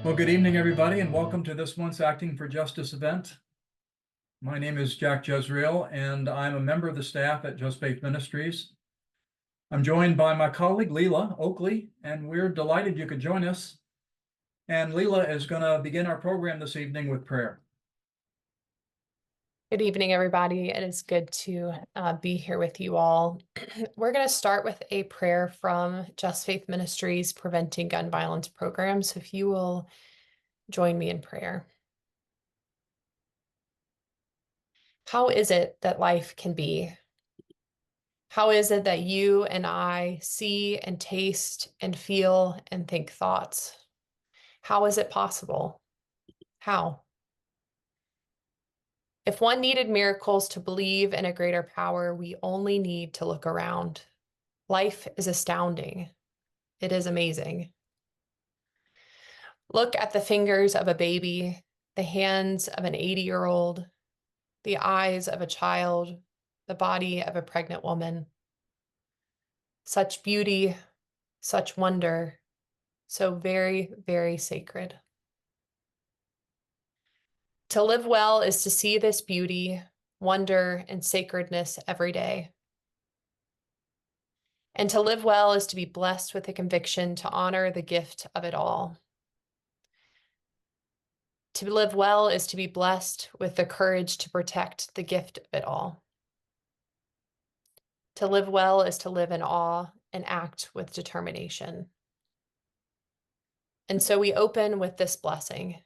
Well, good evening, everybody, and welcome to this month's Acting for Justice event. My name is Jack Jezreel, and I'm a member of the staff at Just Faith Ministries. I'm joined by my colleague, Leela Oakley, and we're delighted you could join us. And Leela is going to begin our program this evening with prayer. Good evening, everybody. It is good to be here with you all. We're going to start with a prayer from Just Faith Ministries Preventing Gun Violence Program. So if you will join me in prayer. How is it that life can be? How is it that you and I see and taste and feel and think thoughts? How is it possible? How? If one needed miracles to believe in a greater power, we only need to look around. Life is astounding. It is amazing. Look at the fingers of a baby, the hands of an 80-year-old, the eyes of a child, the body of a pregnant woman. Such beauty, such wonder, so very, very sacred. To live well is to see this beauty, wonder, and sacredness every day. And to live well is to be blessed with the conviction to honor the gift of it all. To live well is to be blessed with the courage to protect the gift of it all. To live well is to live in awe and act with determination. And so we open with this blessing.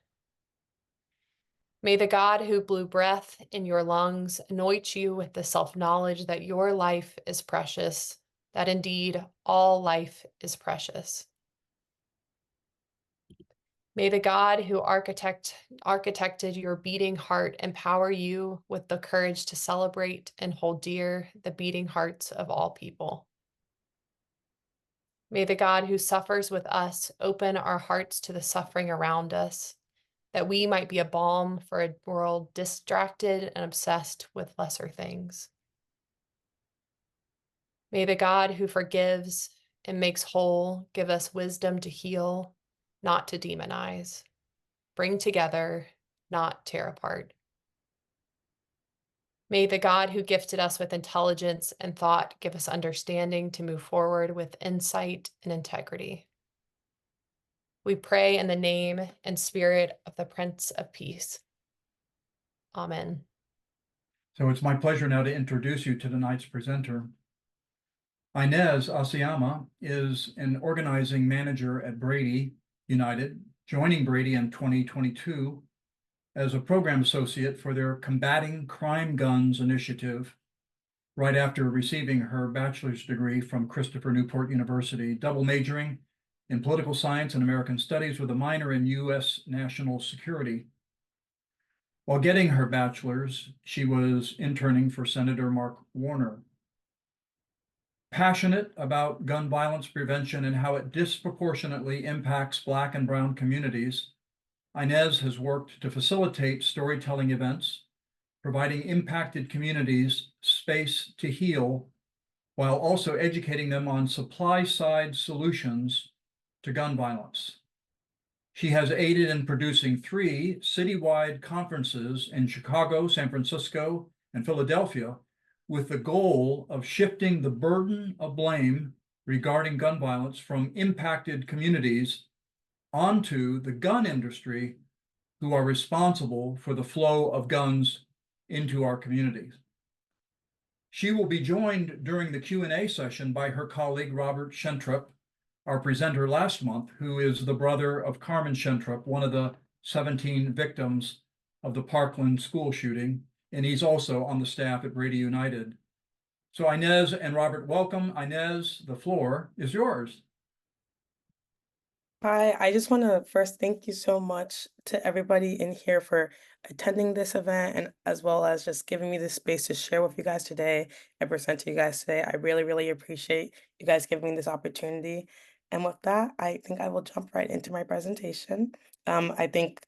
May the God who blew breath in your lungs anoint you with the self-knowledge that your life is precious, that indeed all life is precious. May the God who architected your beating heart empower you with the courage to celebrate and hold dear the beating hearts of all people. May the God who suffers with us open our hearts to the suffering around us, that we might be a balm for a world distracted and obsessed with lesser things. May the God who forgives and makes whole give us wisdom to heal, not to demonize, bring together, not tear apart. May the God who gifted us with intelligence and thought give us understanding to move forward with insight and integrity. We pray in the name and spirit of the Prince of Peace. Amen. So it's my pleasure now to introduce you to tonight's presenter. Inez Asiama is an organizing manager at Brady United, joining Brady in 2022 as a program associate for their Combating Crime Guns initiative, right after receiving her bachelor's degree from Christopher Newport University, double majoring in political science and American studies with a minor in U.S. national security. While getting her bachelor's, she was interning for Senator Mark Warner. Passionate about gun violence prevention and how it disproportionately impacts Black and Brown communities, Inez has worked to facilitate storytelling events, providing impacted communities space to heal, while also educating them on supply-side solutions to gun violence. She has aided in producing 3 citywide conferences in Chicago, San Francisco, and Philadelphia, with the goal of shifting the burden of blame regarding gun violence from impacted communities onto the gun industry, who are responsible for the flow of guns into our communities. She will be joined during the Q&A session by her colleague, Robert Schentrup, our presenter last month, who is the brother of Carmen Schentrup, one of the 17 victims of the Parkland school shooting, and he's also on the staff at Brady United. So Inez and Robert, welcome. Inez, the floor is yours. Hi, I just want to first thank you so much to everybody in here for attending this event and as well as just giving me this space to share with you guys today and present to you guys today. I really, really appreciate you guys giving me this opportunity. And with that, I think I will jump right into my presentation. I think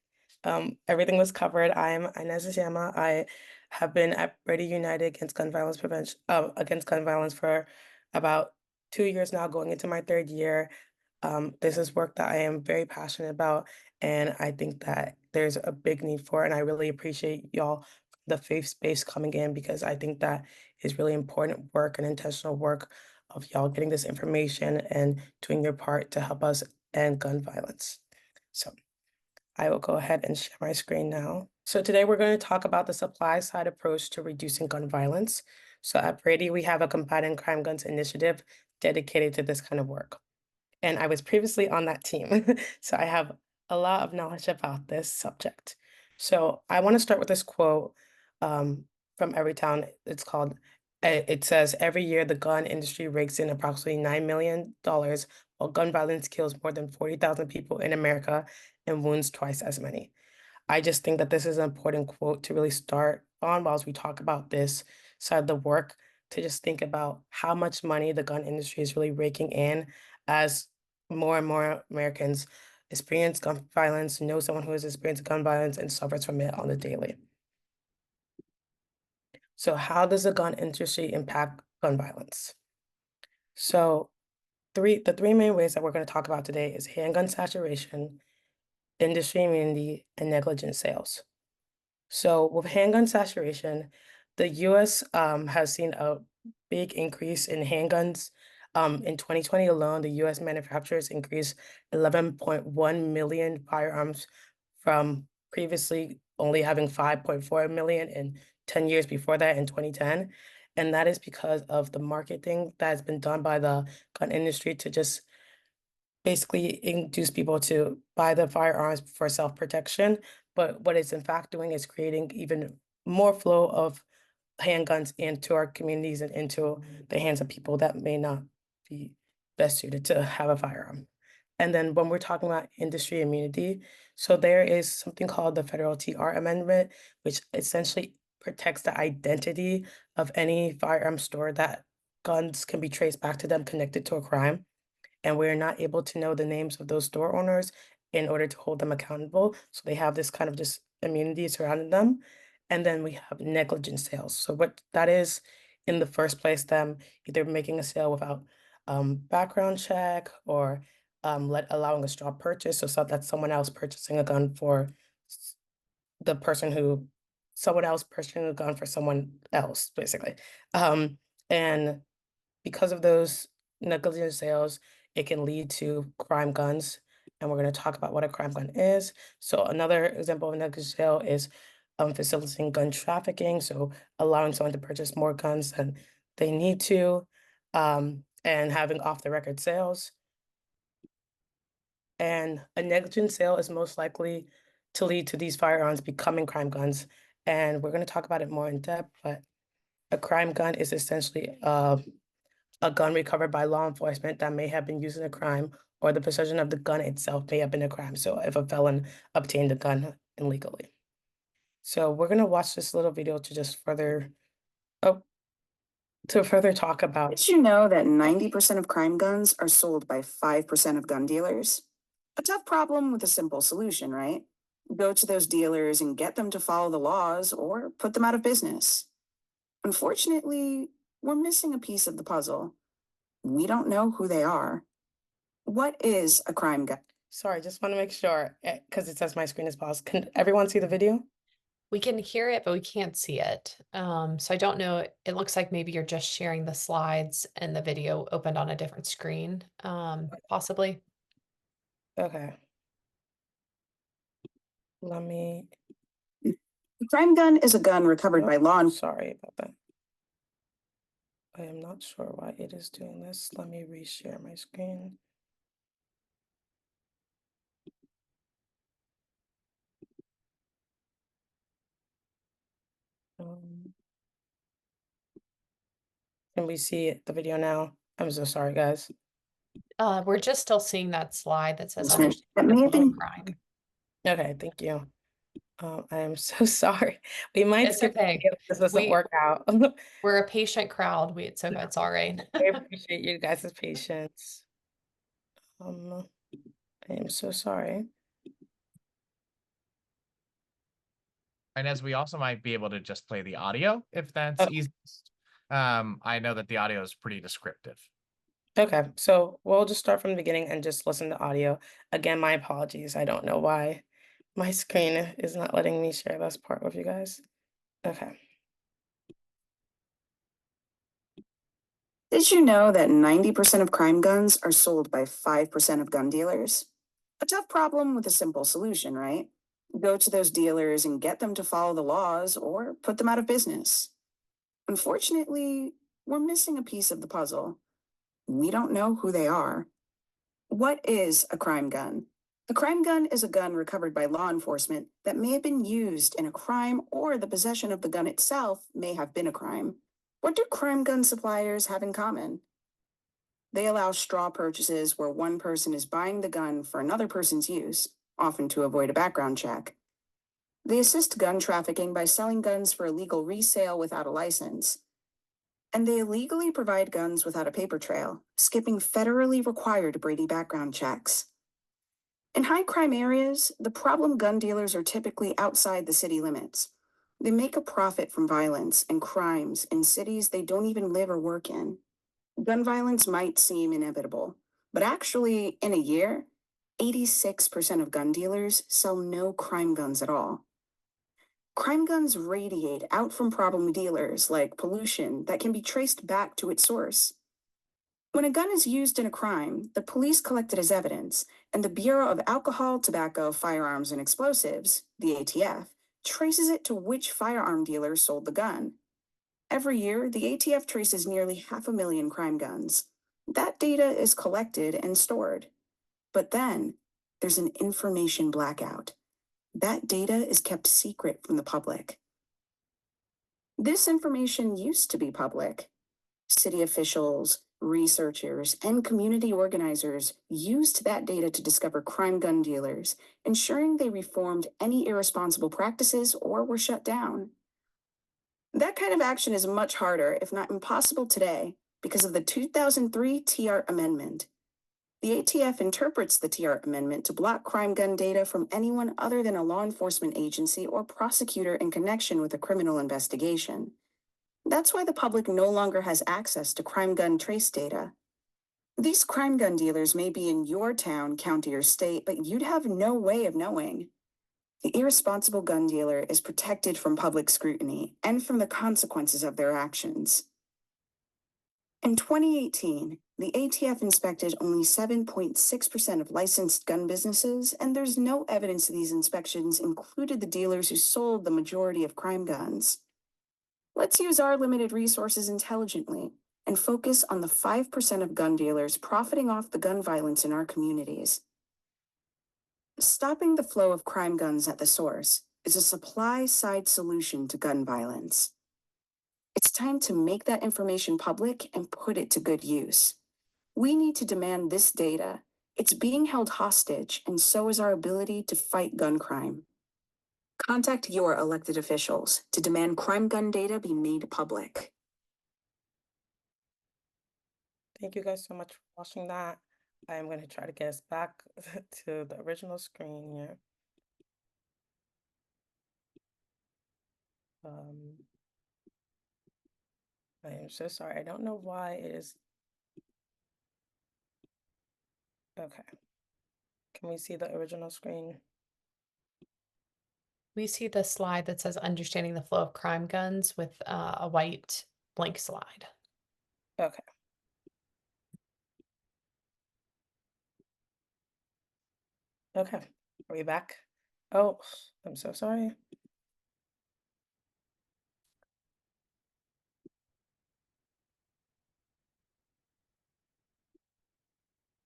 everything was covered. I'm Inez Asiama. I have been at Brady United against gun violence prevention, against gun violence for about 2 years now, going into my 3rd year. This is work that I am very passionate about, And I think that there's a big need for it. And I really appreciate y'all, the faith space coming in, because I think that is really important work and intentional work of y'all getting this information and doing your part to help us end gun violence. So I will go ahead and share my screen now. So today we're going to talk about the supply side approach to reducing gun violence. So at Brady, we have a Combating Crime Guns initiative dedicated to this kind of work. And I was previously on that team, so I have a lot of knowledge about this subject. So I want to start with this quote from Everytown. It's called, it says, every year the gun industry rakes in approximately $9 million, while gun violence kills more than 40,000 people in America and wounds twice as many. I just think that this is an important quote to really start on whilst we talk about this side of the work, to just think about how much money the gun industry is really raking in as more and more Americans experience gun violence, know someone who has experienced gun violence and suffers from it on the daily. So how does the gun industry impact gun violence? So the three main ways that we're going to talk about today is handgun saturation, industry immunity, and negligent sales. So with handgun saturation, the US has seen a big increase in handguns. In 2020 alone, the US manufacturers increased 11.1 million firearms from previously only having 5.4 million in 10 years before that in 2010. And that is because of the marketing that has been done by the gun industry to just basically induce people to buy the firearms for self-protection. But what it's in fact doing is creating even more flow of handguns into our communities and into the hands of people that may not be best suited to have a firearm. And then when we're talking about industry immunity, so there is something called the Federal TR Amendment, which essentially protects the identity of any firearm store that guns can be traced back to them connected to a crime, and we're not able to know the names of those store owners in order to hold them accountable. So they have this kind of just immunity surrounding them. And then we have negligent sales. So what that is, in the first place, them either making a sale without background check, or allowing a straw purchase. So that's someone else purchasing a gun for the person who, someone else purchasing a gun for someone else, basically. And because of those negligent sales, it can lead to crime guns. And we're going to talk about what a crime gun is. So another example of negligent sale is facilitating gun trafficking. So allowing someone to purchase more guns than they need to, and having off the record sales. And a negligent sale is most likely to lead to these firearms becoming crime guns. And we're going to talk about it more in depth, but a crime gun is essentially a gun recovered by law enforcement that may have been used in a crime, or the possession of the gun itself may have been a crime. So if a felon obtained a gun illegally. So we're going to watch this little video to just further, talk about. Did you know that 90% of crime guns are sold by 5% of gun dealers? A tough problem with a simple solution, right? Go to those dealers and get them to follow the laws or put them out of business. Unfortunately, we're missing a piece of the puzzle. We don't know who they are. What is a crime gun? Sorry, just want to make sure, because it says my screen is paused. Can everyone see the video? We can hear it, but we can't see it. So I don't know. It looks like maybe you're just sharing the slides and the video opened on a different screen, possibly. Okay. Let me. A crime gun is a gun recovered by law enforcement. Sorry about that. I am not sure why it is doing this. Let me reshare my screen. Can we see the video now? I'm so sorry, guys. We're just still seeing that slide that says That may have been crime. Okay, thank you. I am so sorry. We might It's skip the okay. video if this doesn't work out. We're a patient crowd. It's okay. It's all right. I appreciate you guys' patience. I am so sorry. And as we also might be able to just play the audio if that's Oh. easiest. I know that the audio is pretty descriptive. Okay, so we'll just start from the beginning and just listen to audio. Again, my apologies. I don't know why my screen is not letting me share this part with you guys. Okay. Did you know that 90% of crime guns are sold by 5% of gun dealers? A tough problem with a simple solution, right? Go to those dealers and get them to follow the laws or put them out of business. Unfortunately, we're missing a piece of the puzzle. We don't know who they are. What is a crime gun? A crime gun is a gun recovered by law enforcement that may have been used in a crime, or the possession of the gun itself may have been a crime. What do crime gun suppliers have in common? They allow straw purchases where one person is buying the gun for another person's use, often to avoid a background check. They assist gun trafficking by selling guns for illegal resale without a license. And they illegally provide guns without a paper trail, skipping federally required Brady background checks. In high crime areas, the problem gun dealers are typically outside the city limits. They make a profit from violence and crimes in cities they don't even live or work in. Gun violence might seem inevitable, but actually, in a year, 86% of gun dealers sell no crime guns at all. Crime guns radiate out from problem dealers like pollution that can be traced back to its source. When a gun is used in a crime, the police collect it as evidence, and the Bureau of Alcohol, Tobacco, Firearms, and Explosives, the ATF, traces it to which firearm dealer sold the gun. Every year, the ATF traces nearly 500,000 crime guns. That data is collected and stored. But then, there's an information blackout. That data is kept secret from the public. This information used to be public. City officials, researchers, and community organizers used that data to discover crime gun dealers, ensuring they reformed any irresponsible practices or were shut down. That kind of action is much harder, if not impossible today, because of the 2003 TR Amendment. The ATF interprets the TR Amendment to block crime gun data from anyone other than a law enforcement agency or prosecutor in connection with a criminal investigation. That's why the public no longer has access to crime gun trace data. These crime gun dealers may be in your town, county, or state, but you'd have no way of knowing. The irresponsible gun dealer is protected from public scrutiny and from the consequences of their actions. In 2018, the ATF inspected only 7.6% of licensed gun businesses, and there's no evidence these inspections included the dealers who sold the majority of crime guns. Let's use our limited resources intelligently and focus on the 5% of gun dealers profiting off the gun violence in our communities. Stopping the flow of crime guns at the source is a supply-side solution to gun violence. It's time to make that information public and put it to good use. We need to demand this data. It's being held hostage, and so is our ability to fight gun crime. Contact your elected officials to demand crime gun data be made public. Thank you guys so much for watching that. I am going to try to get us back to the original screen here. I am so sorry. I don't know why it is. Okay. Can we see the original screen? We see the slide that says understanding the flow of crime guns with a white blank slide. Okay. Okay. Are we back? Oh, I'm so sorry.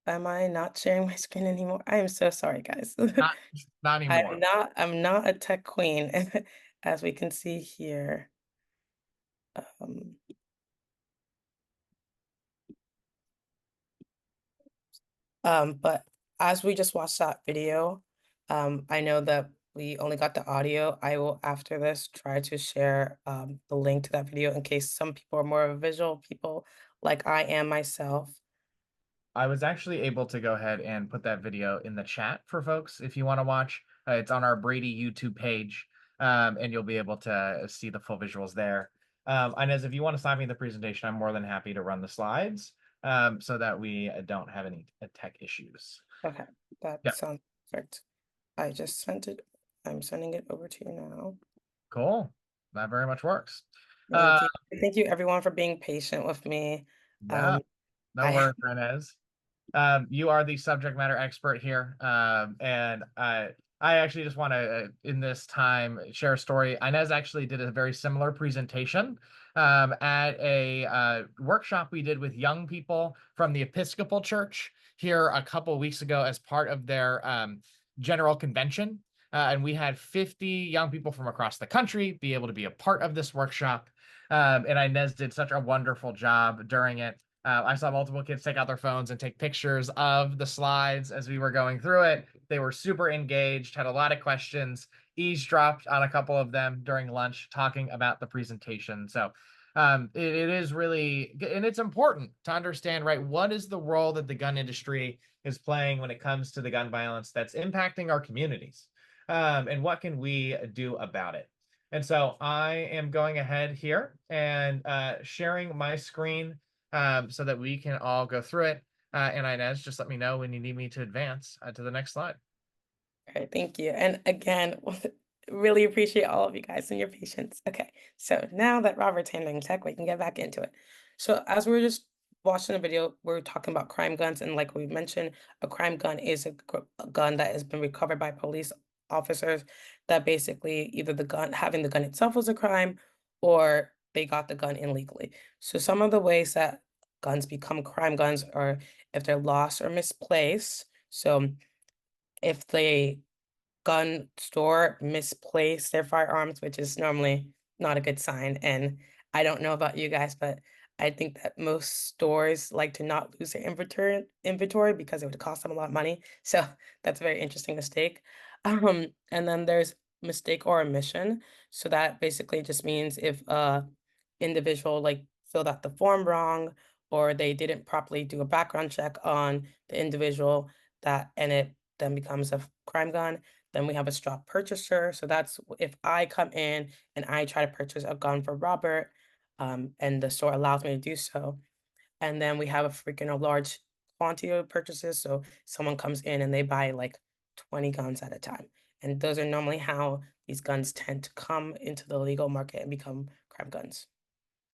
Am I not sharing my screen anymore? I am so sorry, guys. Not anymore. I'm not a tech queen, as we can see here. But as we just watched that video, I know that we only got the audio. I will, after this, try to share the link to that video in case some people are more of a visual people like I am myself. I was actually able to go ahead and put that video in the chat for folks if you want to watch. It's on our Brady YouTube page, and you'll be able to see the full visuals there. Inez, if you want to stop me in the presentation, I'm more than happy to run the slides. so that we don't have any tech issues. Okay, that Yeah. sounds perfect. I just sent it. I'm sending it over to you now. Cool. That very much works. Thank you. Thank you everyone for being patient with me. Yeah, no I worries, Inez. You are the subject matter expert here. And I actually just want to, in this time, share a story. Inez actually did a very similar presentation at a workshop we did with young people from the Episcopal Church here a couple weeks ago as part of their general convention. And we had 50 young people from across the country be able to be a part of this workshop. And Inez did such a wonderful job during it. I saw multiple kids take out their phones and take pictures of the slides as we were going through it. They were super engaged, had a lot of questions, eavesdropped on a couple of them during lunch talking about the presentation. So it is really, and it's important to understand, right, what is the role that the gun industry is playing when it comes to the gun violence that's impacting our communities, and what can we do about it? And so I am going ahead here and sharing my screen so that we can all go through it. And Inez, just let me know when you need me to advance to the next slide. All right, thank you. And again, really appreciate all of you guys and your patience. Okay, so now that Robert's handling tech, we can get back into it. So as we were just watching the video, we are talking about crime guns, and like we mentioned, a crime gun is a gun that has been recovered by police officers that basically either having the gun itself was a crime or they got the gun illegally. So some of the ways that guns become crime guns are if they're lost or misplaced. So if the gun store misplace their firearms, which is normally not a good sign. And I don't know about you guys, but I think that most stores like to not lose their inventory because it would cost them a lot of money. So that's a very interesting mistake. And then there's mistake or omission. So that basically just means if a individual like filled out the form wrong or they didn't properly do a background check on the individual and it then becomes a crime gun. Then we have a straw purchaser. So that's if I come in and I try to purchase a gun for Robert, and the store allows me to do so. And then we have a large quantity of purchases. So someone comes in and they buy like 20 guns at a time. And those are normally how these guns tend to come into the legal market and become crime guns.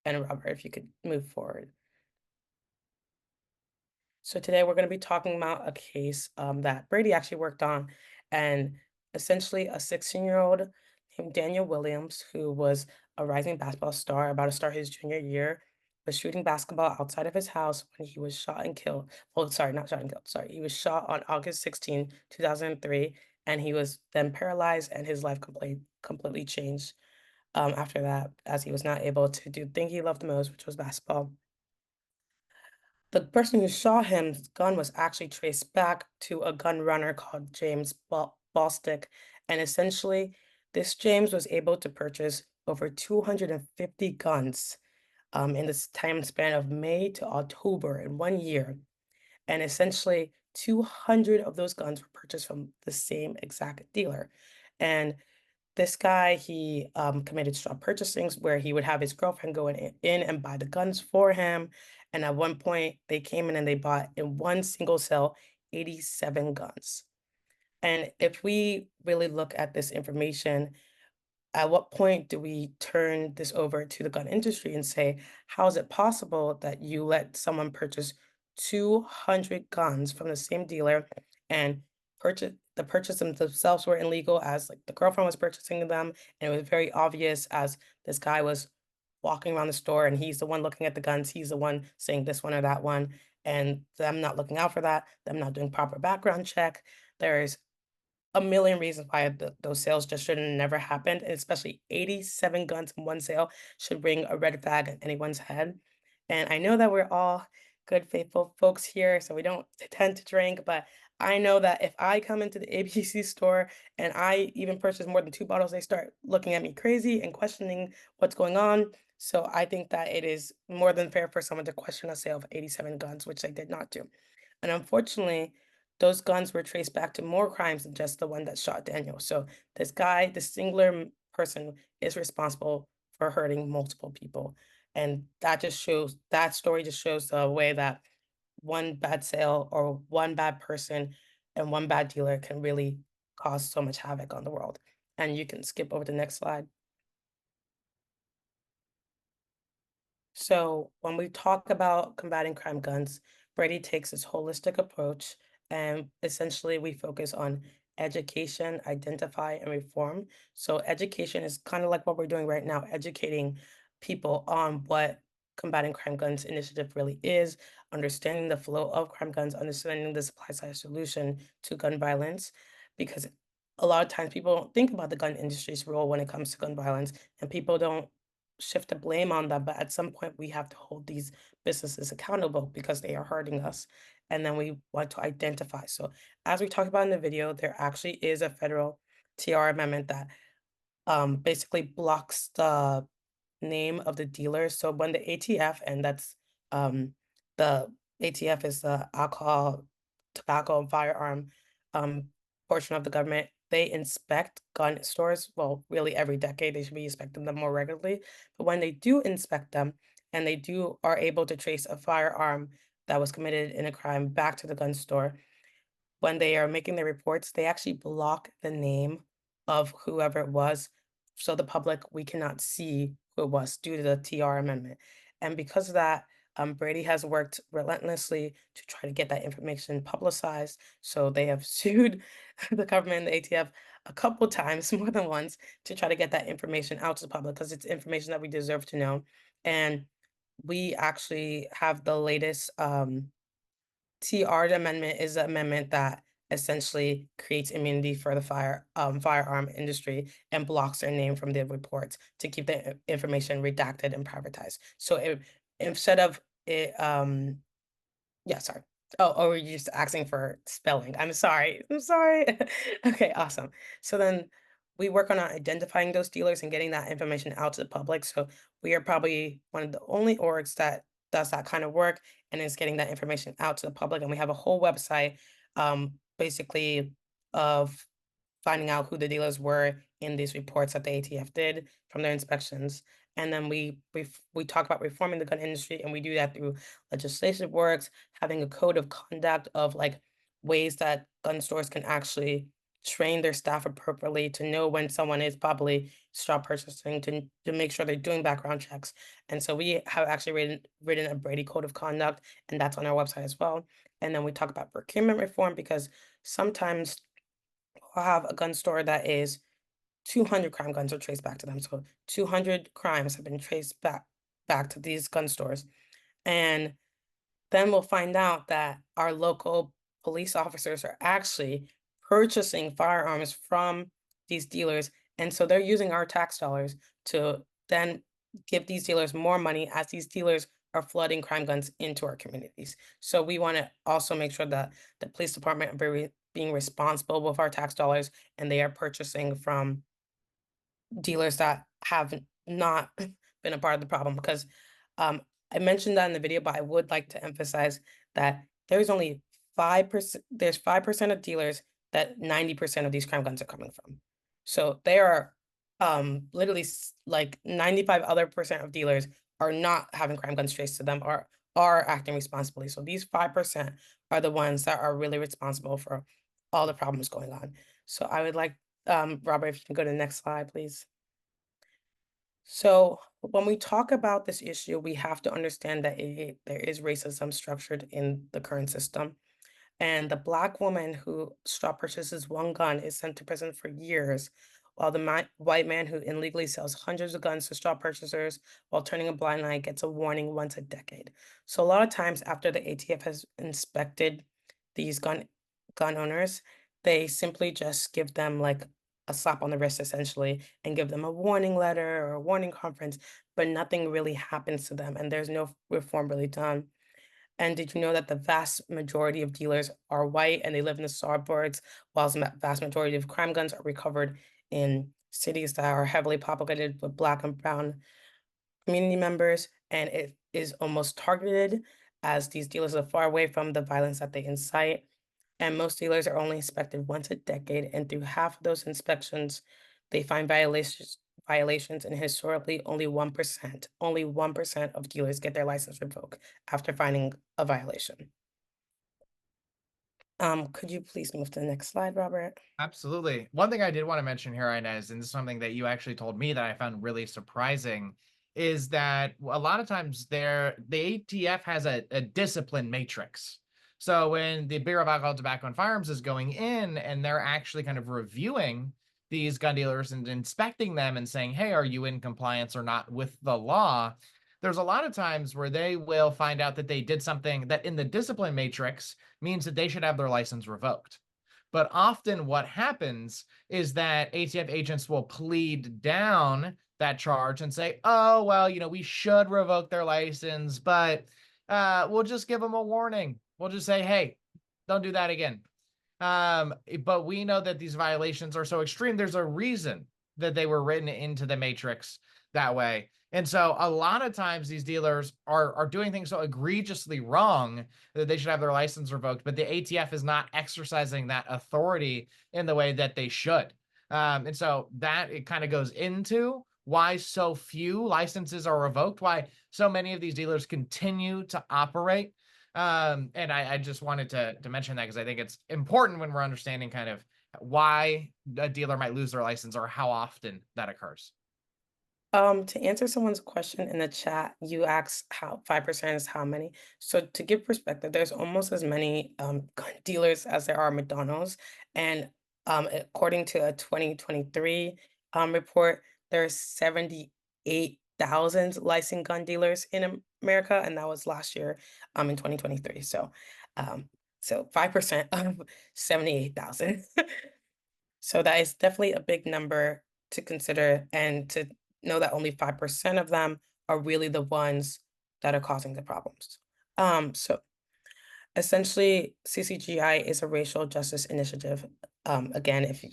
And Robert, if you could move forward. So today we're going to be talking about a case that Brady actually worked on, and essentially a 16-year-old named Daniel Williams, who was a rising basketball star, about to start his junior year, was shooting basketball outside of his house when he was shot and killed. Well, sorry, not shot and killed. Sorry, he was shot on August 16, 2003, and he was then paralyzed, and his life completely changed after that, as he was not able to do the thing he loved the most, which was basketball. The person who shot him's gun was actually traced back to a gun runner called James Bostic. And essentially, this James was able to purchase over 250 guns in this time span of May to October in 1 year. And essentially, 200 of those guns were purchased from the same exact dealer. And this guy, he committed straw purchasing where he would have his girlfriend go in and buy the guns for him. And at one point, they came in and they bought in one single sale 87 guns. And if we really look at this information, at what point do we turn this over to the gun industry and say, how is it possible that you let someone purchase 200 guns from the same dealer and purchase them themselves were illegal, as like the girlfriend was purchasing them, and it was very obvious as this guy was walking around the store and he's the one looking at the guns, he's the one saying this one or that one, and them not looking out for that, them not doing proper background check. There's a million reasons why those sales just should have never happened, and especially 87 guns in one sale should ring a red flag in anyone's head. And I know that we're all good, faithful folks here, so we don't tend to drink, but I know that if I come into the ABC store and I even purchase more than 2 bottles, they start looking at me crazy and questioning what's going on. So I think that it is more than fair for someone to question a sale of 87 guns, which they did not do. And unfortunately, those guns were traced back to more crimes than just the one that shot Daniel. So this guy, this singular person, is responsible for hurting multiple people. And that story just shows the way that one bad sale or one bad person and one bad dealer can really cause so much havoc on the world. And you can skip over the next slide. So when we talk about combating crime guns, Brady takes this holistic approach, and essentially we focus on education, identify, and reform. So education is kind of like what we're doing right now, educating people on what combating crime guns initiative really is, understanding the flow of crime guns, understanding the supply side solution to gun violence, because a lot of times people don't think about the gun industry's role when it comes to gun violence, and people don't shift the blame on them, but at some point we have to hold these businesses accountable because they are hurting us. And then we want to identify. So as we talked about in the video, there actually is a federal TR amendment that basically blocks the name of the dealer. So when the ATF, and that's the ATF is the alcohol, tobacco, and firearm portion of the government, they inspect gun stores. Well, really every decade they should be inspecting them more regularly. But when they do inspect them and they are able to trace a firearm that was committed in a crime back to the gun store, when they are making their reports, they actually block the name of whoever it was. So the public, we cannot see who it was due to the TR amendment. And because of that, Brady has worked relentlessly to try to get that information publicized. So they have sued the government and the ATF a couple times, more than once, to try to get that information out to the public because it's information that we deserve to know. And we actually have the latest TR amendment is an amendment that essentially creates immunity for the firearm industry and blocks their name from the reports to keep the information redacted and privatized. So instead of it, yeah, sorry. Oh, or you're just asking for spelling. I'm sorry. I'm sorry. Okay, awesome. So then we work on identifying those dealers and getting that information out to the public. So we are probably one of the only orgs that does that kind of work and is getting that information out to the public. And we have a whole website, basically of finding out who the dealers were in these reports that the ATF did from their inspections. And then we talk about reforming the gun industry, and we do that through legislative works, having a code of conduct of like ways that gun stores can actually train their staff appropriately to know when someone is probably stop purchasing, to make sure they're doing background checks. And so we have actually written a Brady code of conduct, and that's on our website as well. And then we talk about procurement reform because sometimes we'll have a gun store that is 200 crime guns are traced back to them. So 200 crimes have been traced back to these gun stores. And then we'll find out that our local police officers are actually purchasing firearms from these dealers. And so they're using our tax dollars to then give these dealers more money as these dealers are flooding crime guns into our communities. So we want to also make sure that the police department are being responsible with our tax dollars, and they are purchasing from dealers that have not been a part of the problem. Because I mentioned that in the video, but I would like to emphasize that there's only 5%, there's 5% of dealers that 90% of these crime guns are coming from. So there are literally like 95 other percent of dealers are not having crime guns traced to them, or are acting responsibly. So these 5% are the ones that are really responsible for all the problems going on. So I would like, Robert, if you can go to the next slide, please. So when we talk about this issue, we have to understand that there is racism structured in the current system. And the Black woman who straw purchases one gun is sent to prison for years, while the white man who illegally sells hundreds of guns to straw purchasers while turning a blind eye gets a warning once a decade. So a lot of times after the ATF has inspected these gun owners, they simply just give them like a slap on the wrist essentially and give them a warning letter or a warning conference, but nothing really happens to them and there's no reform really done. And did you know that the vast majority of dealers are white and they live in the suburbs, while the vast majority of crime guns are recovered in cities that are heavily populated with Black and brown community members? And it is almost targeted, as these dealers are far away from the violence that they incite. And most dealers are only inspected once a decade, and through half of those inspections, they find violations, and historically only 1% of dealers get their license revoked after finding a violation. Could you please move to the next slide, Robert? Absolutely. One thing I did want to mention here, Inez, and this is something that you actually told me that I found really surprising, is that a lot of times the ATF has a discipline matrix. So when the Bureau of Alcohol, Tobacco, and Firearms is going in and they're actually kind of reviewing these gun dealers and inspecting them and saying, hey, are you in compliance or not with the law? There's a lot of times where they will find out that they did something that in the discipline matrix means that they should have their license revoked. But often what happens is that ATF agents will plead down that charge and say, oh, well, we should revoke their license, but we'll just give them a warning. We'll just say, hey, don't do that again. But we know that these violations are so extreme. There's a reason that they were written into the matrix that way. And so a lot of times these dealers are doing things so egregiously wrong that they should have their license revoked, but the ATF is not exercising that authority in the way that they should. And so that it kind of goes into why so few licenses are revoked, why so many of these dealers continue to operate. And I just wanted to mention that because I think it's important when we're understanding kind of why a dealer might lose their license or how often that occurs. To answer someone's question in the chat, you asked how 5% is how many. So to give perspective, there's almost as many gun dealers as there are McDonald's. And according to a 2023 report, there's 78,000 licensed gun dealers in America, and that was last year in 2023. So 5% of 78,000. So that is definitely a big number to consider, and to know that only 5% of them are really the ones that are causing the problems. So essentially, CCGI is a racial justice initiative. Again, if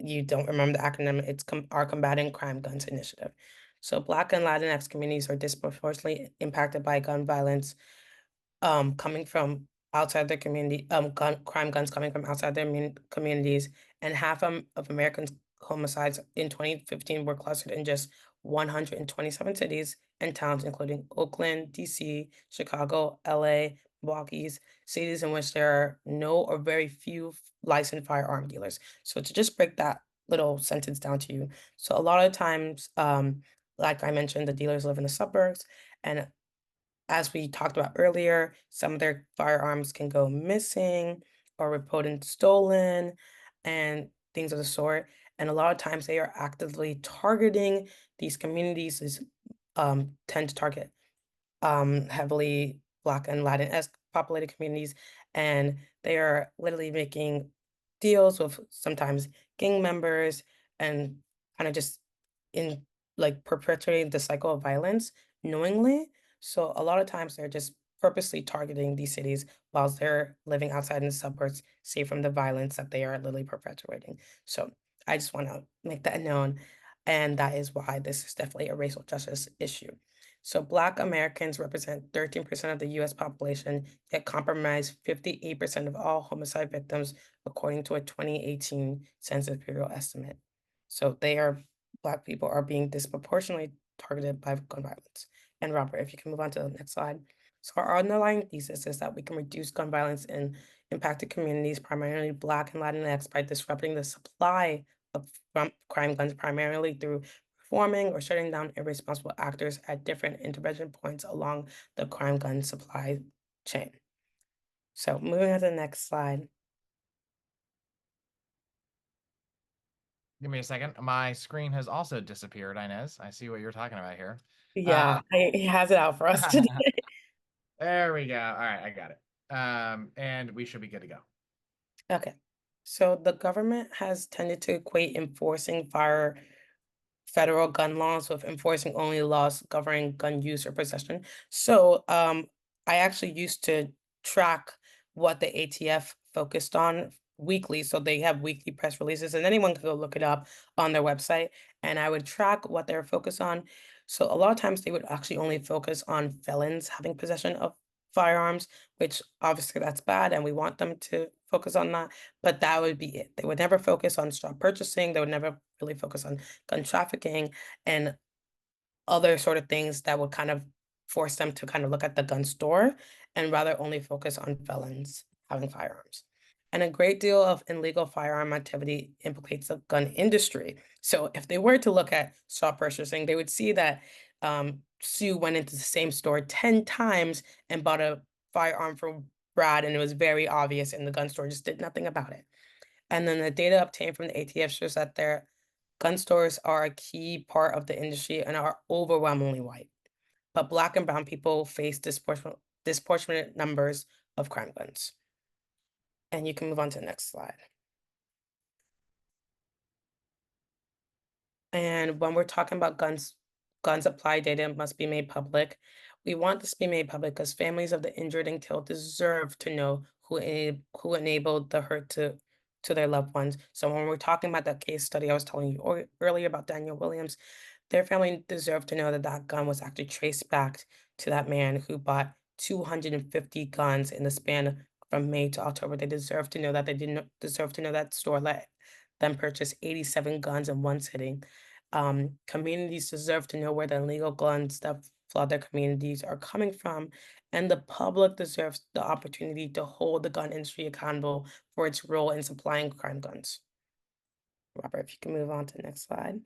you don't remember the acronym, it's our Combating Crime Guns Initiative. So Black and Latinx communities are disproportionately impacted by gun violence coming from outside their community, crime guns coming from outside their communities, and half of Americans' homicides in 2015 were clustered in just 127 cities and towns, including Oakland, DC, Chicago, LA, Milwaukee's, cities in which there are no or very few licensed firearm dealers. So to just break that little sentence down to you, so a lot of times, like I mentioned, the dealers live in the suburbs, and as we talked about earlier, some of their firearms can go missing or reported stolen and things of the sort. And a lot of times they are actively targeting these communities, tend to target heavily Black and Latinx populated communities, and they are literally making deals with sometimes gang members and kind of just in like perpetuating the cycle of violence knowingly. So a lot of times they're just purposely targeting these cities whilst they're living outside in the suburbs, safe from the violence that they are literally perpetuating. So I just want to make that known. And that is why this is definitely a racial justice issue. So Black Americans represent 13% of the US population, yet comprise 58% of all homicide victims, according to a 2018 Census Bureau estimate. So Black people are being disproportionately targeted by gun violence. And Robert, if you can move on to the next slide. So our underlying thesis is that we can reduce gun violence in impacted communities, primarily Black and Latinx, by disrupting the supply of crime guns, primarily through reforming or shutting down irresponsible actors at different intervention points along the crime gun supply chain. So moving on to the next slide. Give me a second. My screen has also disappeared, Inez. I see what you're talking about here. Yeah, he has it out for us today. There we go. All right, I got it. And we should be good to go. Okay. So the government has tended to equate enforcing federal gun laws with enforcing only laws governing gun use or possession. So I actually used to track what the ATF focused on weekly. So they have weekly press releases, and anyone can go look it up on their website. And I would track what they're focused on. So a lot of times they would actually only focus on felons having possession of firearms, which obviously that's bad, and we want them to focus on that. But that would be it. They would never focus on straw purchasing. They would never really focus on gun trafficking and other sort of things that would kind of force them to kind of look at the gun store and rather only focus on felons having firearms. And a great deal of illegal firearm activity implicates the gun industry. So if they were to look at shop purchasing, they would see that Sue went into the same store 10 times and bought a firearm for Brad, and it was very obvious, and the gun store just did nothing about it. And then the data obtained from the ATF shows that their gun stores are a key part of the industry and are overwhelmingly white. But Black and brown people face disproportionate numbers of crime guns. And you can move on to the next slide. And when we're talking about guns supply data must be made public. We want this to be made public because families of the injured and killed deserve to know who enabled the hurt to their loved ones. So when we're talking about that case study I was telling you earlier about Daniel Williams, their family deserved to know that that gun was actually traced back to that man who bought 250 guns in the span from May to October. They deserve to know that. They didn't deserve to know that store let them purchase 87 guns in one sitting. Communities deserve to know where the illegal guns that flood their communities are coming from, and the public deserves the opportunity to hold the gun industry accountable for its role in supplying crime guns. Robert, if you can move on to the next slide.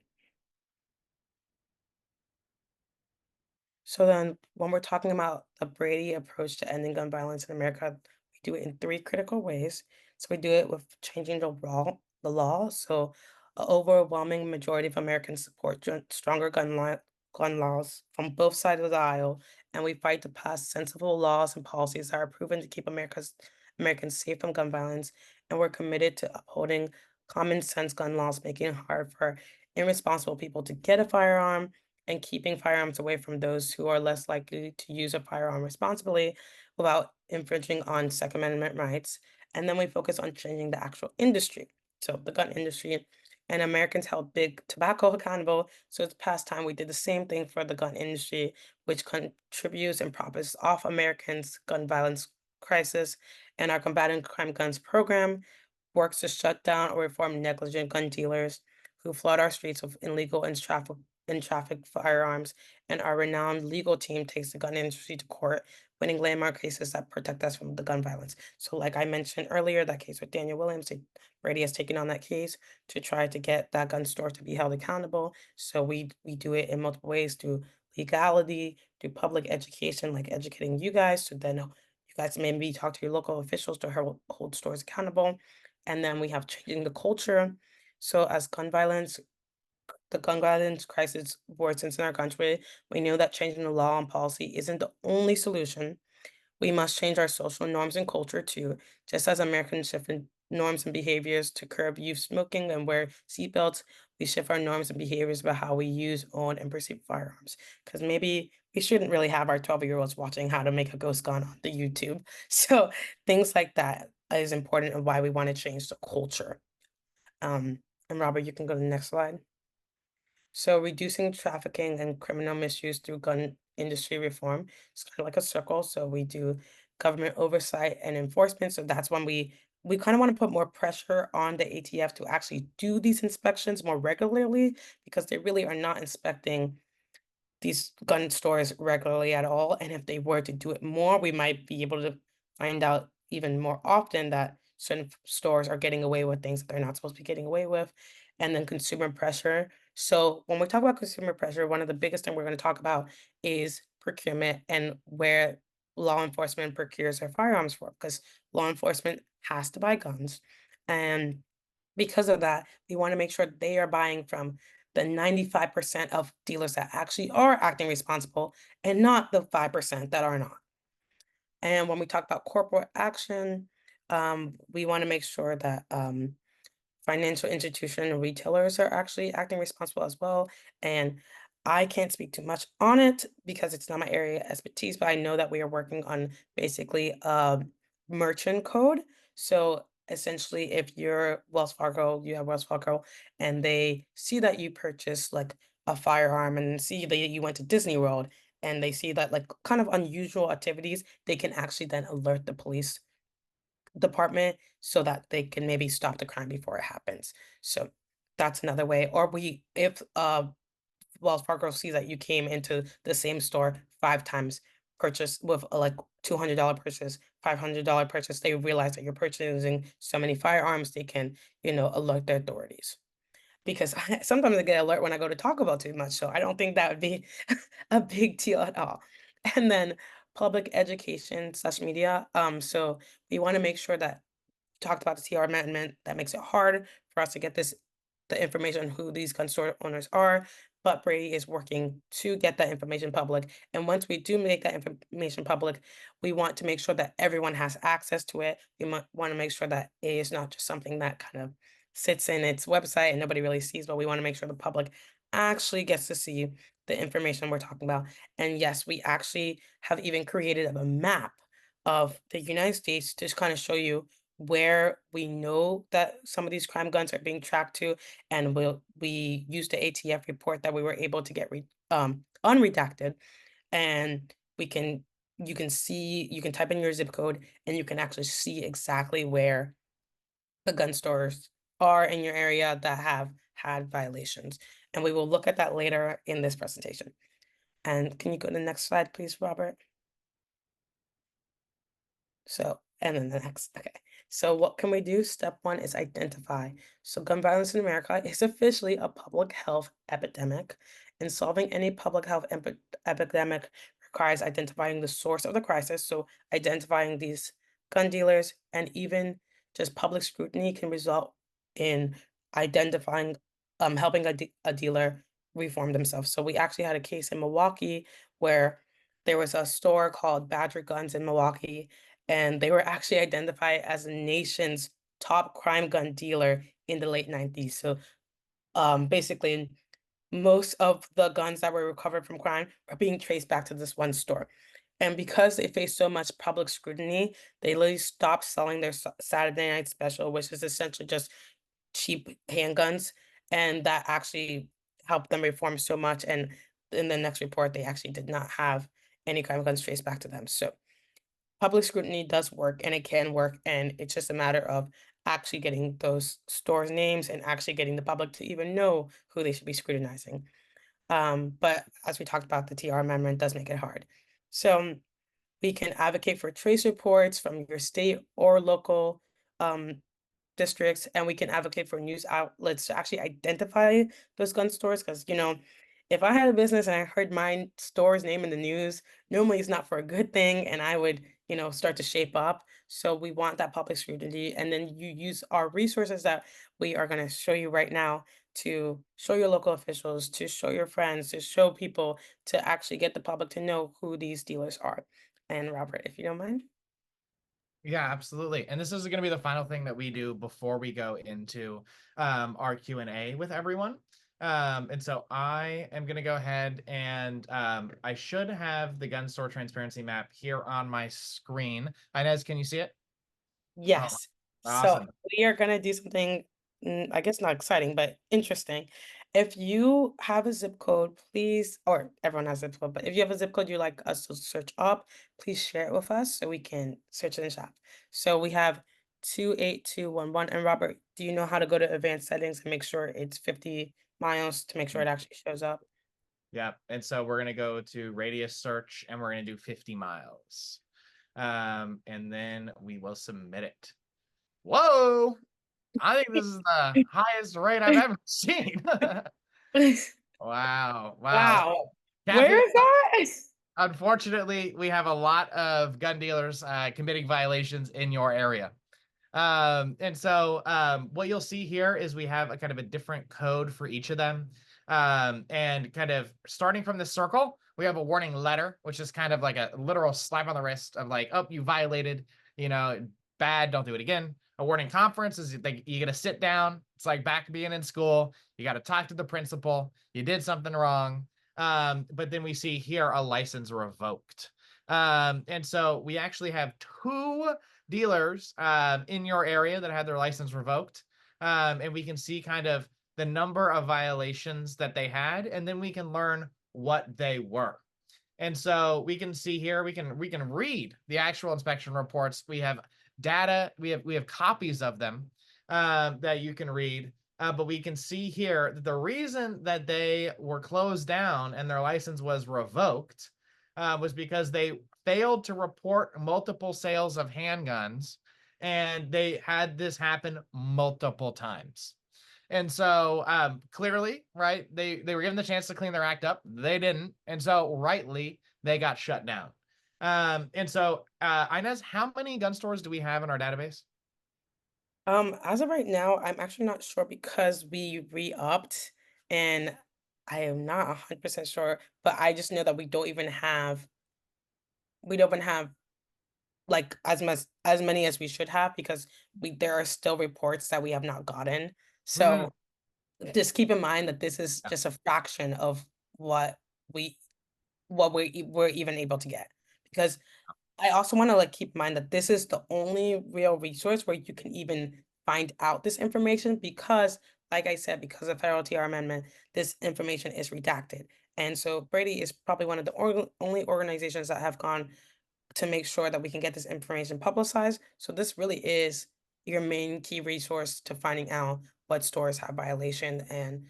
So then when we're talking about the Brady approach to ending gun violence in America, we do it in three critical ways. So we do it with changing the law. So an overwhelming majority of Americans support stronger gun laws from both sides of the aisle, and we fight to pass sensible laws and policies that are proven to keep Americans safe from gun violence. And we're committed to upholding common sense gun laws, making it hard for irresponsible people to get a firearm and keeping firearms away from those who are less likely to use a firearm responsibly without infringing on Second Amendment rights. And then we focus on changing the actual industry. So the gun industry, and Americans held big tobacco accountable. So it's past time we did the same thing for the gun industry, which contributes and profits off Americans' gun violence crisis. And our Combating Crime Guns program works to shut down or reform negligent gun dealers who flood our streets with illegal and traffic firearms, and our renowned legal team takes the gun industry to court, winning landmark cases that protect us from the gun violence. So like I mentioned earlier, that case with Daniel Williams, Brady has taken on that case to try to get that gun store to be held accountable. So we do it in multiple ways, through legality, through public education, like educating you guys, so then you guys maybe talk to your local officials to hold stores accountable. And then we have changing the culture. So as the gun violence crisis worsens in our country, we know that changing the law and policy isn't the only solution. We must change our social norms and culture too, just as Americans shift in norms and behaviors to curb youth smoking and wear seatbelts. We shift our norms and behaviors about how we use, own, and perceive firearms. Because maybe we shouldn't really have our 12-year-olds watching how to make a ghost gun on the YouTube. So things like that is important and why we want to change the culture. And Robert, you can go to the next slide. So reducing trafficking and criminal misuse through gun industry reform is kind of like a circle. So we do government oversight and enforcement. So that's when we kind of want to put more pressure on the ATF to actually do these inspections more regularly, because they really are not inspecting these gun stores regularly at all. And if they were to do it more, we might be able to find out even more often that certain stores are getting away with things that they're not supposed to be getting away with. And then consumer pressure. So when we talk about consumer pressure, one of the biggest things we're going to talk about is procurement and where law enforcement procures their firearms for, because law enforcement has to buy guns. And because of that, we want to make sure they are buying from the 95% of dealers that actually are acting responsible and not the 5% that are not. And when we talk about corporate action, we want to make sure that financial institution and retailers are actually acting responsible as well. And I can't speak too much on it because it's not my area of expertise, but I know that we are working on basically a merchant code. So essentially, if you're Wells Fargo, you have Wells Fargo, and they see that you purchased like a firearm and see that you went to Disney World, and they see that like kind of unusual activities, they can actually then alert the police department so that they can maybe stop the crime before it happens. So that's another way. Or if Wells Fargo sees that you came into the same store 5 times purchase with a like $200 purchase, $500 purchase, they realize that you're purchasing so many firearms, they can, alert the authorities. Because sometimes I get alert when I go to Taco Bell too much, so I don't think that would be a big deal at all. And then public education slash media. So we want to make sure that talked about the TR amendment that makes it hard for us to get the information on who these gun store owners are. But Brady is working to get that information public. And once we do make that information public, we want to make sure that everyone has access to it. We want to make sure that it is not just something that kind of sits in its website and nobody really sees, but we want to make sure the public actually gets to see the information we're talking about. And yes, we actually have even created a map of the United States to kind of show you where we know that some of these crime guns are being tracked to, and we use the ATF report that we were able to get unredacted, and you can see, you can type in your zip code and you can actually see exactly where the gun stores are in your area that have had violations. And we will look at that later in this presentation. And can you go to the next slide, please, Robert? So, and then the next, okay. So what can we do? Step one is identify. So gun violence in America is officially a public health epidemic, and solving any public health epidemic requires identifying the source of the crisis. So identifying these gun dealers, and even just public scrutiny can result in identifying, helping a dealer reform themselves. So we actually had a case in Milwaukee where there was a store called Badger Guns in Milwaukee, and they were actually identified as the nation's top crime gun dealer in the late 90s. So basically, most of the guns that were recovered from crime are being traced back to this one store. And because they face so much public scrutiny, they literally stopped selling their Saturday night special, which is essentially just cheap handguns. And that actually helped them reform so much. And in the next report, they actually did not have any crime guns traced back to them. So public scrutiny does work, and it can work, and it's just a matter of actually getting those stores' names and actually getting the public to even know who they should be scrutinizing. But as we talked about, the TR amendment does make it hard. So we can advocate for trace reports from your state or local districts, and we can advocate for news outlets to actually identify those gun stores. Because, if I had a business and I heard my store's name in the news, normally it's not for a good thing, and I would, start to shape up. So we want that public scrutiny, and then you use our resources that we are going to show you right now to show your local officials, to show your friends, to show people, to actually get the public to know who these dealers are. And Robert, if you don't mind. Yeah, absolutely. And this is going to be the final thing that we do before we go into our Q&A with everyone. And so I am going to go ahead and I should have the gun store transparency map here on my screen. Inez, can you see it? Yes. Awesome. So we are gonna do something, I guess not exciting, but interesting. If you have a zip code, please, or everyone has a zip code, but if you have a zip code you'd like us to search up, please share it with us so we can search in the shop. So we have 28211. And Robert, do you know how to go to advanced settings and make sure it's 50 miles to make sure it actually shows up? Yeah. And so we're going to go to radius search and we're going to do 50 miles. And then we will submit it. Whoa! I think this is the highest rate I've ever seen. Wow. Wow. Kathy, Where is that? unfortunately, we have a lot of gun dealers committing violations in your area. And so what you'll see here is we have a kind of a different code for each of them. And kind of starting from the circle, we have a warning letter, which is kind of like a literal slap on the wrist of like, oh, you violated, bad, don't do it again. A warning conference is like you got to sit down. It's like back being in school. You got to talk to the principal. You did something wrong. But then we see here a license revoked. And so we actually have 2 dealers in your area that had their license revoked. And we can see kind of the number of violations that they had, and then we can learn what they were. And so we can see here, we can read the actual inspection reports. We have data, we have copies of them that you can read. But we can see here that the reason that they were closed down and their license was revoked was because they failed to report multiple sales of handguns, and they had this happen multiple times. And so clearly, right, they were given the chance to clean their act up. They didn't. And so rightly, they got shut down. And so Inez, how many gun stores do we have in our database? As of right now, I'm actually not sure because we re-upped and I am not 100% sure, but I just know that we don't even have like as many as we should have because there are still reports that we have not gotten. Mm, So just keep in mind that this is yeah. just a fraction of what we we're even able to get. Because I also want to like keep in mind that this is the only real resource where you can even find out this information because, like I said, because of federal TR amendment, this information is redacted. And so Brady is probably one of the only organizations that have gone to make sure that we can get this information publicized. So this really is your main key resource to finding out what stores have violation and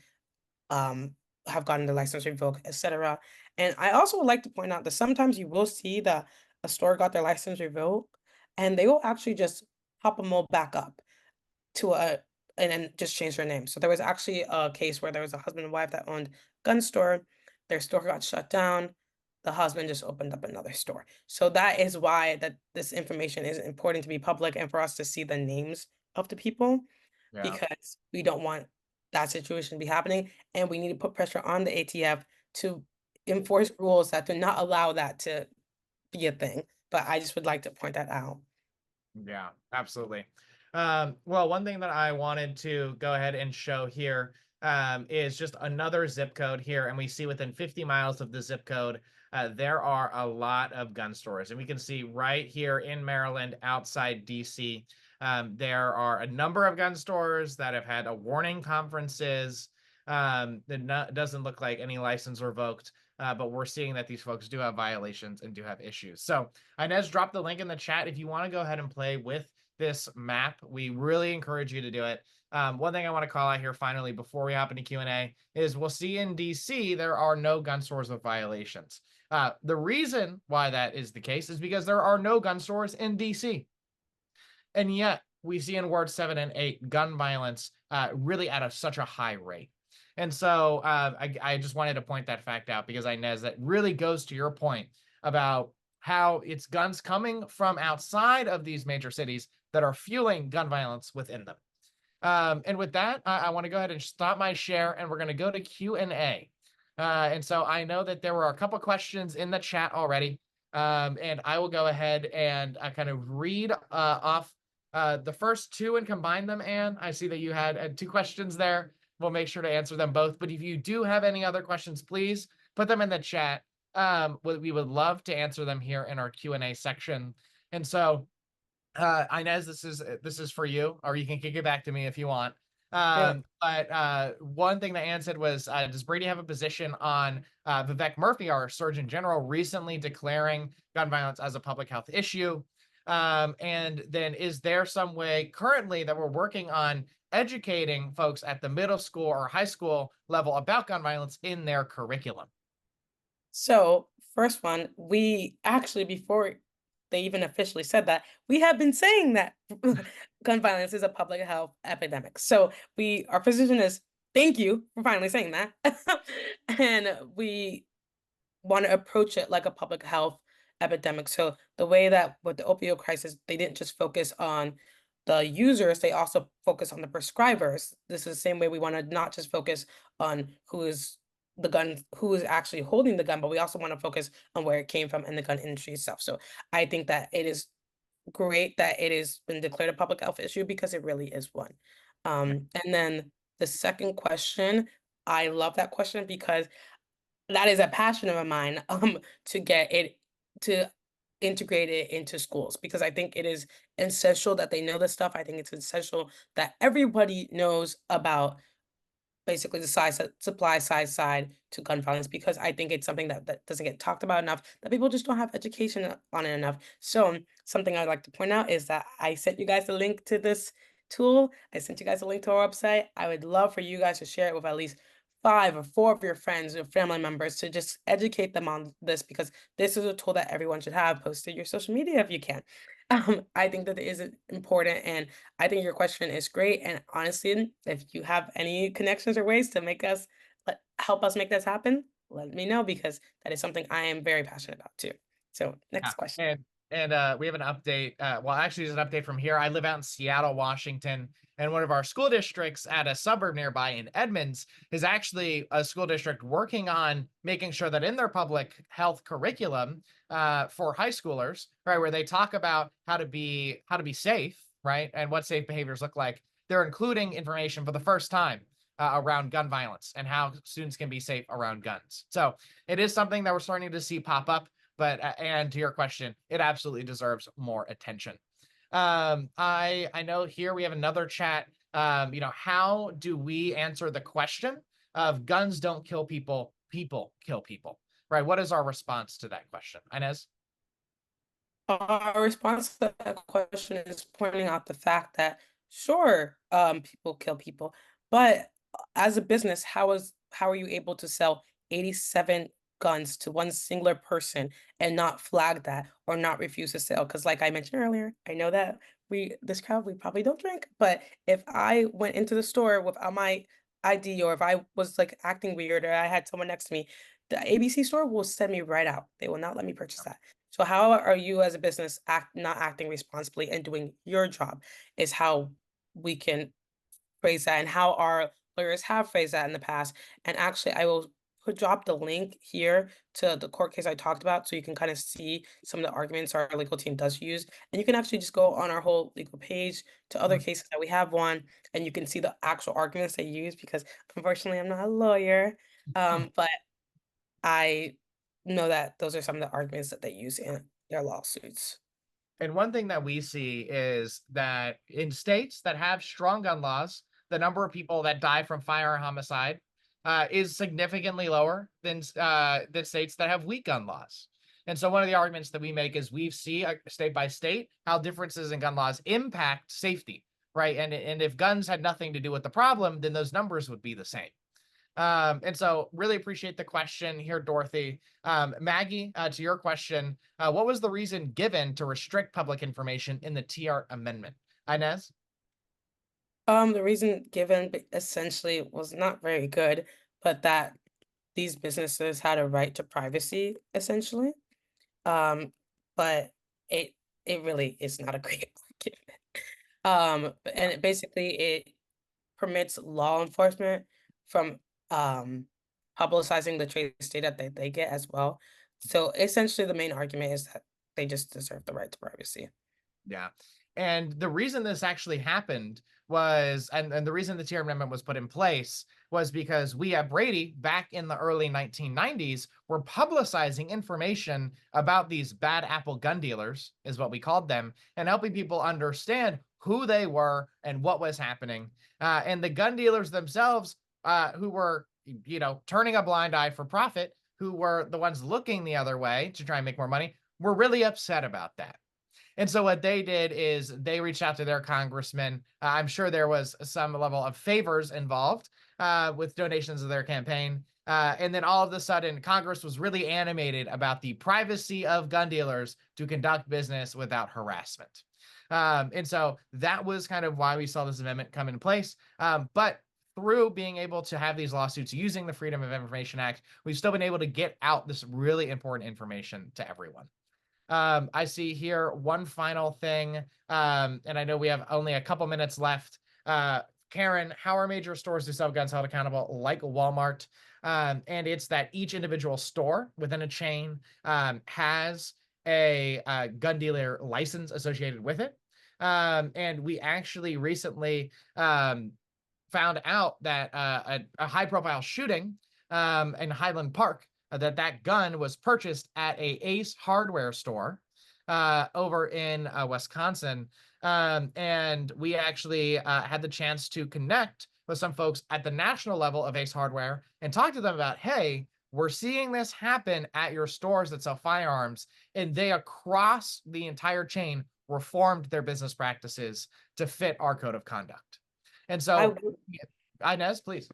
have gotten the license revoked, etc. And I also would like to point out that sometimes you will see that a store got their license revoked and they will actually just pop them all back up to and then just change their name. So there was actually a case where there was a husband and wife that owned a gun store. Their store got shut down. The husband just opened up another store. So that is why that this information is important to be public and for us to see the names of the people Yeah. because we don't want that situation to be happening. And we need to put pressure on the ATF to enforce rules that do not allow that to be a thing. But I just would like to point that out. Yeah, absolutely. Well, one thing that I wanted to go ahead and show here is just another zip code here. And we see within 50 miles of the zip code, there are a lot of gun stores. And we can see right here in Maryland, outside DC, there are a number of gun stores that have had a warning conferences. Doesn't look like any license revoked. But we're seeing that these folks do have violations and do have issues. So Inez dropped the link in the chat. If you want to go ahead and play with this map, we really encourage you to do it. One thing I want to call out here finally before we hop into Q&A is we'll see in DC there are no gun stores with violations. The reason why that is the case is because there are no gun stores in DC. And yet we see in Ward 7 and 8 gun violence really at such a high rate. And so I just wanted to point that fact out because Inez, that really goes to your point about how it's guns coming from outside of these major cities that are fueling gun violence within them. And with that, I want to go ahead and stop my share and we're going to go to Q&A. And so I know that there were a couple questions in the chat already. And I will go ahead and kind of read off the first two and combine them. Anne, I see that you had two questions there. We'll make sure to answer them both. But if you do have any other questions, please put them in the chat. We would love to answer them here in our Q&A section. And so, Inez, this is for you, or you can kick it back to me if you want. But one thing that Anne said was, does Brady have a position on Vivek Murphy, our Surgeon General, recently declaring gun violence as a public health issue? And then is there some way currently that we're working on educating folks at the middle school or high school level about gun violence in their curriculum? So first one, we actually, before they even officially said that, we have been saying that gun violence is a public health epidemic. So our position is thank you for finally saying that. And we want to approach it like a public health epidemic. So the way that with the opioid crisis, they didn't just focus on the users, they also focus on the prescribers. This is the same way we want to not just focus on who is actually holding the gun, but we also want to focus on where it came from and the gun industry itself. So I think that it is great that it has been declared a public health issue because it really is one. And then the second question, I love that question because that is a passion of mine to get it to integrate it into schools because I think it is essential that they know this stuff. I think it's essential that everybody knows about basically the supply side to gun violence because I think it's something that doesn't get talked about enough, that people just don't have education on it enough. So something I'd like to point out is that I sent you guys a link to this tool. I sent you guys a link to our website. I would love for you guys to share it with at least 5 or 4 of your friends or family members to just educate them on this, because this is a tool that everyone should have. Post to your social media if you can. I think that it is important, and I think your question is great. And honestly, if you have any connections or ways to help us make this happen, let me know, because that is something I am very passionate about too. So next question. And we have an update. Well, actually, there's an update from here. I live out in Seattle, Washington, and one of our school districts at a suburb nearby in Edmonds is actually a school district working on making sure that in their public health curriculum for high schoolers, right, where they talk about how to be safe, right, and what safe behaviors look like, they're including information for the first time around gun violence and how students can be safe around guns. So it is something that we're starting to see pop up. But and to your question, it absolutely deserves more attention. I know here we have another chat. How do we answer the question of guns don't kill people, people kill people? Right? What is our response to that question, Inez? Our response to that question is pointing out the fact that sure, people kill people, but as a business, how are you able to sell 87 guns to one singular person and not flag that or not refuse to sell? Because like I mentioned earlier, I know that this crowd, we probably don't drink, but if I went into the store without my ID, or if I was like acting weird, or I had someone next to me, the ABC store will send me right out. They will not let me purchase that. So how are you as a business not acting responsibly and doing your job is how we can phrase that, and how our lawyers have phrased that in the past. And actually, I will drop the link here to the court case I talked about, so you can kind of see some of the arguments our legal team does use. And you can actually just go on our whole legal page to other cases that we have won, and you can see the actual arguments they use, because unfortunately I'm not a lawyer. But I know that those are some of the arguments that they use in their lawsuits. And one thing that we see is that in states that have strong gun laws, the number of people that die from fire homicide is significantly lower than states that have weak gun laws. And so one of the arguments that we make is we see state by state how differences in gun laws impact safety, right? And if guns had nothing to do with the problem, then those numbers would be the same. And so really appreciate the question here, Dorothy. Maggie, to your question, what was the reason given to restrict public information in the TR amendment? Inez? The reason given essentially was not very good, but that these businesses had a right to privacy, essentially. But it really is not a great argument. And basically it permits law enforcement from publicizing the trace data that they get as well. So essentially the main argument is that they just deserve the right to privacy. Yeah. And the reason this actually happened was, and the reason the TR amendment was put in place was because we at Brady, back in the early 1990s, were publicizing information about these bad apple gun dealers, is what we called them, and helping people understand who they were and what was happening. And the gun dealers themselves, who were, turning a blind eye for profit, who were the ones looking the other way to try and make more money, were really upset about that. And so what they did is they reached out to their congressman. I'm sure there was some level of favors involved with donations of their campaign. And then all of a sudden, Congress was really animated about the privacy of gun dealers to conduct business without harassment. And so that was kind of why we saw this amendment come in place. But through being able to have these lawsuits using the Freedom of Information Act, we've still been able to get out this really important information to everyone. I see here one final thing, and I know we have only a couple minutes left. Karen, how are major stores who sell guns held accountable, like Walmart? And it's that each individual store within a chain has a gun dealer license associated with it. And we actually recently found out that a high-profile shooting in Highland Park, that gun was purchased at a Ace Hardware store over in Wisconsin. And we actually had the chance to connect with some folks at the national level of Ace Hardware and talk to them about, hey, we're seeing this happen at your stores that sell firearms. And they, across the entire chain, reformed their business practices to fit our code of conduct. And so, Inez, please.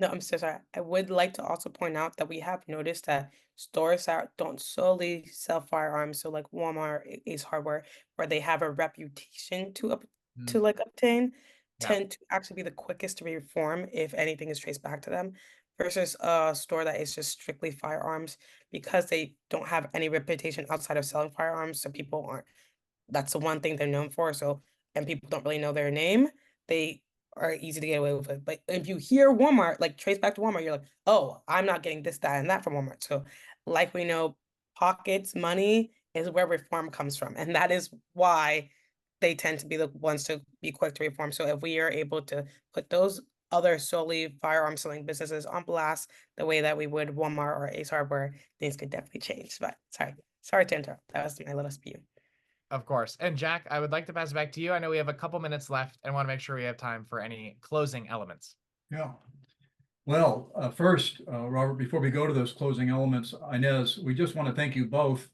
No, I'm so sorry. I would like to also point out that we have noticed that stores that don't solely sell firearms, so like Walmart, Ace Hardware, where they have a reputation to Mm, like obtain, yeah. tend to actually be the quickest to reform if anything is traced back to them, versus a store that is just strictly firearms because they don't have any reputation outside of selling firearms, so people aren't that's the one thing they're known for, so and people don't really know their name, they are easy to get away with it, but if you hear Walmart, like, trace back to Walmart, you're like, "Oh, I'm not getting this, that, and that from Walmart," so, like we know, pockets, money is where reform comes from, and that is why they tend to be the ones to be quick to reform, so if we are able to put those other solely firearm selling businesses on blast the way that we would Walmart or Ace Hardware, things could definitely change, but sorry to interrupt, that was my little spew. Of course. And Jack, I would like to pass it back to you. I know we have a couple minutes left and want to make sure we have time for any closing elements. Yeah. Well, first, Robert, before we go to those closing elements, Inez, we just want to thank you both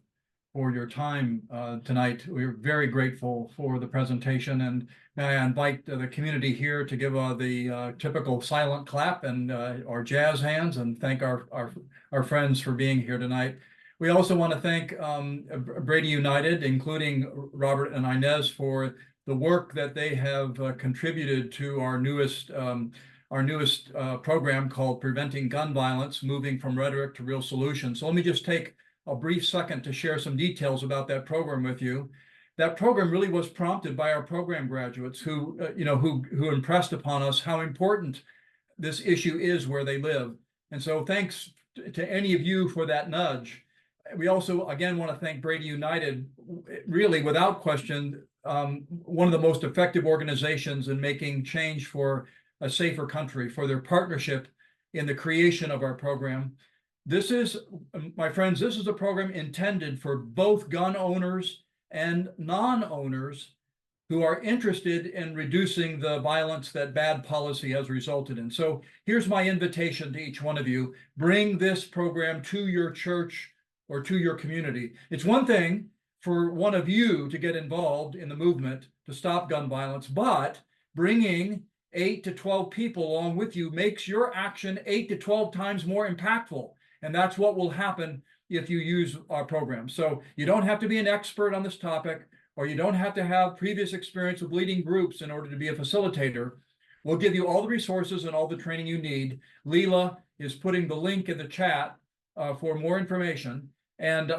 for your time tonight. We're very grateful for the presentation, and may I invite the community here to give the typical silent clap and or jazz hands, and thank our friends for being here tonight. We also want to thank Brady United, including Robert and Inez, for the work that they have contributed to our newest program called Preventing Gun Violence, Moving from Rhetoric to Real Solutions. So let me just take a brief second to share some details about that program with you. That program really was prompted by our program graduates who impressed upon us how important this issue is where they live. And so thanks to any of you for that nudge. We also, again, want to thank Brady United, really, without question, one of the most effective organizations in making change for a safer country, for their partnership in the creation of our program. This is, my friends, this is a program intended for both gun owners and non-owners who are interested in reducing the violence that bad policy has resulted in. So here's my invitation to each one of you. Bring this program to your church or to your community. It's one thing for one of you to get involved in the movement to stop gun violence, but bringing 8 to 12 people along with you makes your action 8 to 12 times more impactful. And that's what will happen if you use our program. So you don't have to be an expert on this topic, or you don't have to have previous experience with leading groups in order to be a facilitator. We'll give you all the resources and all the training you need. Leela is putting the link in the chat for more information. And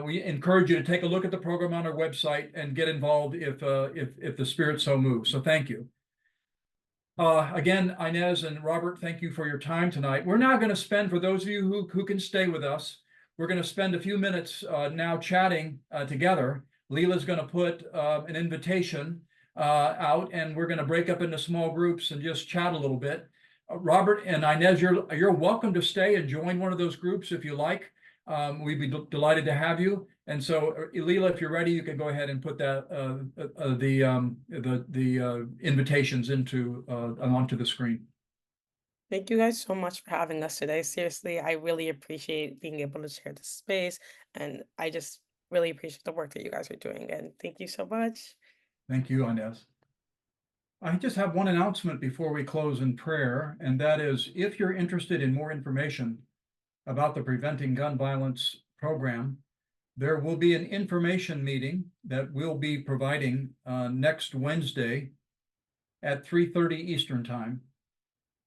we encourage you to take a look at the program on our website and get involved if the spirit so moves. So thank you. Again, Inez and Robert, thank you for your time tonight. We're now going to spend, for those of you who can stay with us, we're going to spend a few minutes now chatting together. Leela's going to put an invitation out, and we're going to break up into small groups and just chat a little bit. Robert and Inez, you're welcome to stay and join one of those groups if you like. We'd be delighted to have you. And so, Leela, if you're ready, you can go ahead and put that the invitations onto the screen. Thank you guys so much for having us today. Seriously, I really appreciate being able to share this space, and I just really appreciate the work that you guys are doing. And thank you so much. Thank you, Inez. I just have one announcement before we close in prayer, and that is, if you're interested in more information about the Preventing Gun Violence program, there will be an information meeting that we'll be providing next Wednesday at 3:30 Eastern Time.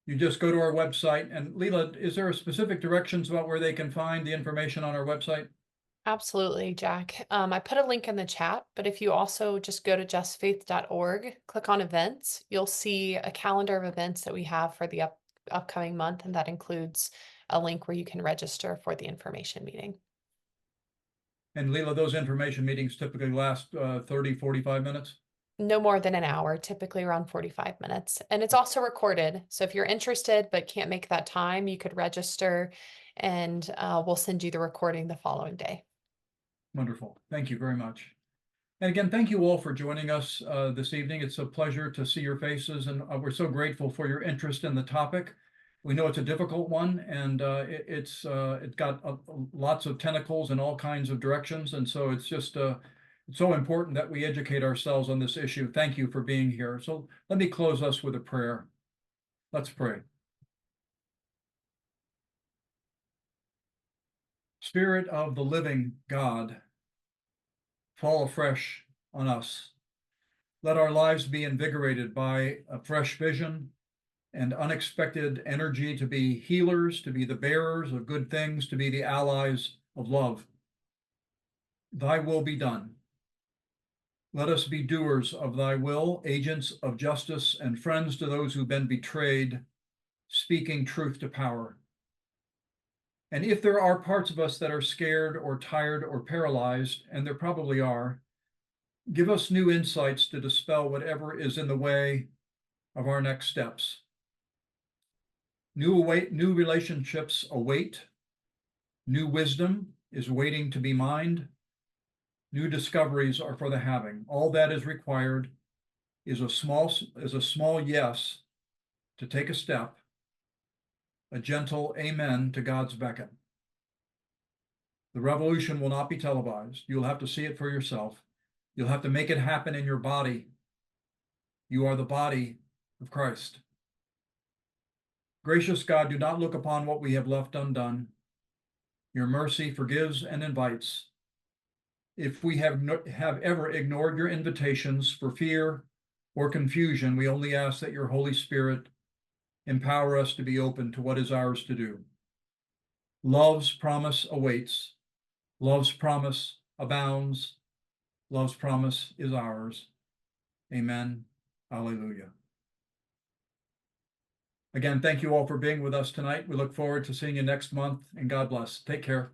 You just go to our website. And Leela, is there a specific directions about where they can find the information on our website? Absolutely, Jack. I put a link in the chat, but if you also just go to justfaith.org, click on events, you'll see a calendar of events that we have for the upcoming month, and that includes a link where you can register for the information meeting. And Leela, those information meetings typically last 30, 45 minutes? No more than an hour, typically around 45 minutes. And it's also recorded. So if you're interested but can't make that time, you could register, and we'll send you the recording the following day. Wonderful. Thank you very much. And again, thank you all for joining us this evening. It's a pleasure to see your faces, and we're so grateful for your interest in the topic. We know it's a difficult one, and it's got lots of tentacles in all kinds of directions, and so it's just it's so important that we educate ourselves on this issue. Thank you for being here. So let me close us with a prayer. Let's pray. Spirit of the living God, fall afresh on us. Let our lives be invigorated by a fresh vision and unexpected energy to be healers, to be the bearers of good things, to be the allies of love. Thy will be done. Let us be doers of thy will, agents of justice, and friends to those who've been betrayed, speaking truth to power. And if there are parts of us that are scared or tired or paralyzed, and there probably are, give us new insights to dispel whatever is in the way of our next steps. New relationships await. New wisdom is waiting to be mined. New discoveries are for the having. All that is required is a small yes to take a step, a gentle amen to God's beckon. The revolution will not be televised. You'll have to see it for yourself. You'll have to make it happen in your body. You are the body of Christ. Gracious God, do not look upon what we have left undone. Your mercy forgives and invites. If we have ever ignored your invitations for fear or confusion, we only ask that your Holy Spirit empower us to be open to what is ours to do. Love's promise awaits. Love's promise abounds. Love's promise is ours. Amen. Alleluia. Again, thank you all for being with us tonight. We look forward to seeing you next month, and God bless. Take care.